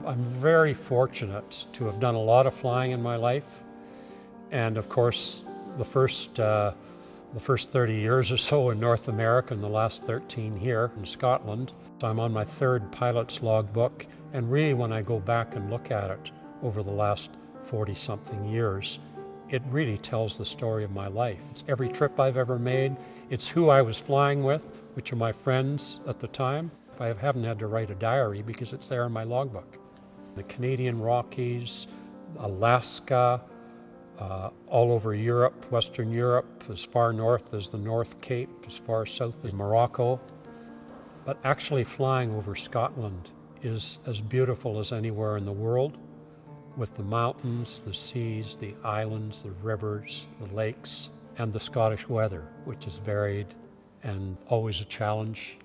I'm very fortunate to have done a lot of flying in my life. And of course, the first 30 years or so in North America and the last 13 here in Scotland. So I'm on my third pilot's logbook. And really when I go back and look at it over the last 40-something years, it really tells the story of my life. It's every trip I've ever made. It's who I was flying with, which are my friends at the time. I haven't had to write a diary because it's there in my logbook. The Canadian Rockies, Alaska, all over Europe, Western Europe, as far north as the North Cape, as far south as Morocco. But actually flying over Scotland is as beautiful as anywhere in the world, with the mountains, the seas, the islands, the rivers, the lakes, and the Scottish weather, which is varied and always a challenge,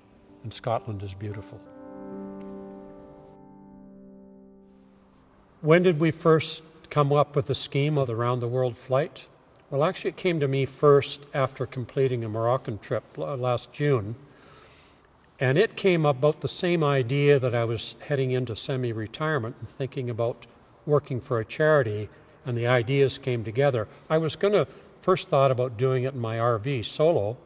and Scotland is beautiful. When did we first come up with the scheme of the round-the-world flight? Well, actually it came to me first after completing a Moroccan trip last June, and it came about the same idea that I was heading into semi-retirement and thinking about working for a charity, and the ideas came together. I was going to first thought about doing it in my RV solo,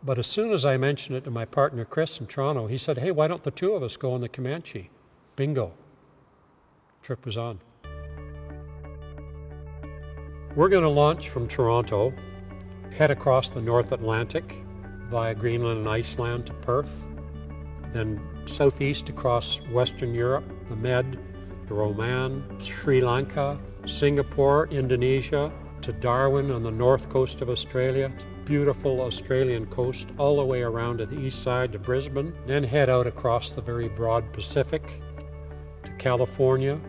but as soon as I mentioned it to my partner Chris in Toronto, he said, hey, why don't the two of us go on the Comanche? Bingo. Trip was on. We're going to launch from Toronto, head across the North Atlantic via Greenland and Iceland to Perth, then southeast across Western Europe, the Med, to Oman, Sri Lanka, Singapore, Indonesia, to Darwin on the north coast of Australia, beautiful Australian coast, all the way around to the east side to Brisbane, then head out across the very broad Pacific to California,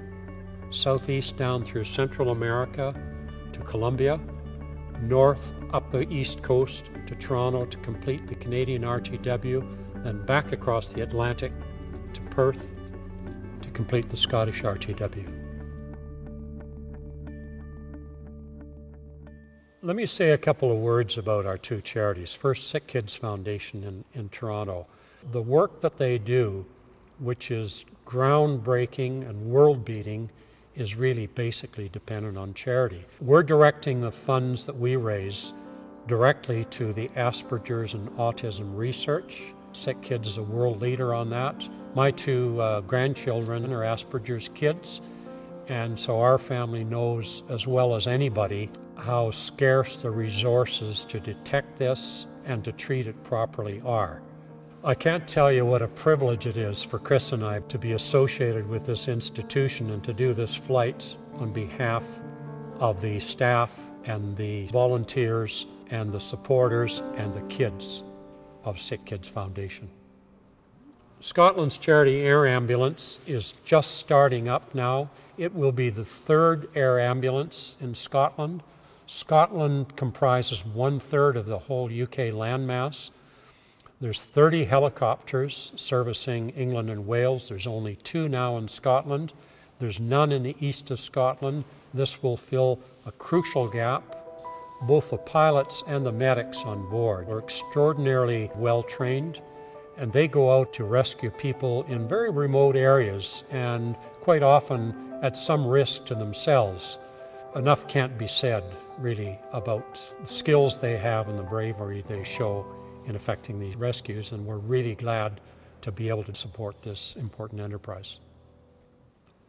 southeast down through Central America to Colombia, north up the east coast to Toronto to complete the Canadian RTW, then back across the Atlantic to Perth to complete the Scottish RTW. Let me say a couple of words about our two charities. First, Sick Kids Foundation in Toronto. The work that they do, which is groundbreaking and world-beating, is really basically dependent on charity. We're directing the funds that we raise directly to the Asperger's and autism research. Sick Kids is a world leader on that. My two grandchildren are Asperger's kids, and so our family knows as well as anybody how scarce the resources to detect this and to treat it properly are. I can't tell you what a privilege it is for Chris and I to be associated with this institution and to do this flight on behalf of the staff and the volunteers and the supporters and the kids of Sick Kids Foundation. Scotland's Charity Air Ambulance is just starting up now. It will be the third air ambulance in Scotland. Scotland comprises 1/3 of the whole UK landmass. There's 30 helicopters servicing England and Wales. There's only 2 now in Scotland. There's none in the east of Scotland. This will fill a crucial gap. Both the pilots and the medics on board are extraordinarily well trained, and they go out to rescue people in very remote areas and quite often at some risk to themselves. Enough can't be said, really, about the skills they have and the bravery they show in effecting these rescues, and we're really glad to be able to support this important enterprise.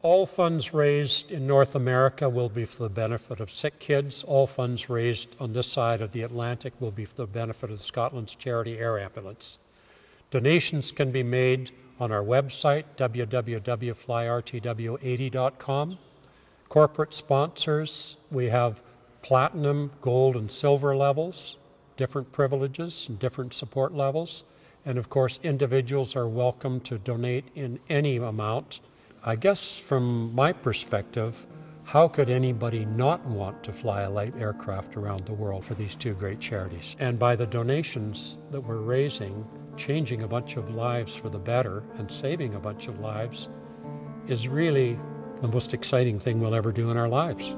All funds raised in North America will be for the benefit of sick kids. All funds raised on this side of the Atlantic will be for the benefit of Scotland's Charity Air Ambulance. Donations can be made on our website, www.flyrtw80.com. Corporate sponsors, we have platinum, gold, and silver levels, different privileges and different support levels. And of course, individuals are welcome to donate in any amount. I guess from my perspective, how could anybody not want to fly a light aircraft around the world for these two great charities? And by the donations that we're raising, changing a bunch of lives for the better and saving a bunch of lives is really the most exciting thing we'll ever do in our lives.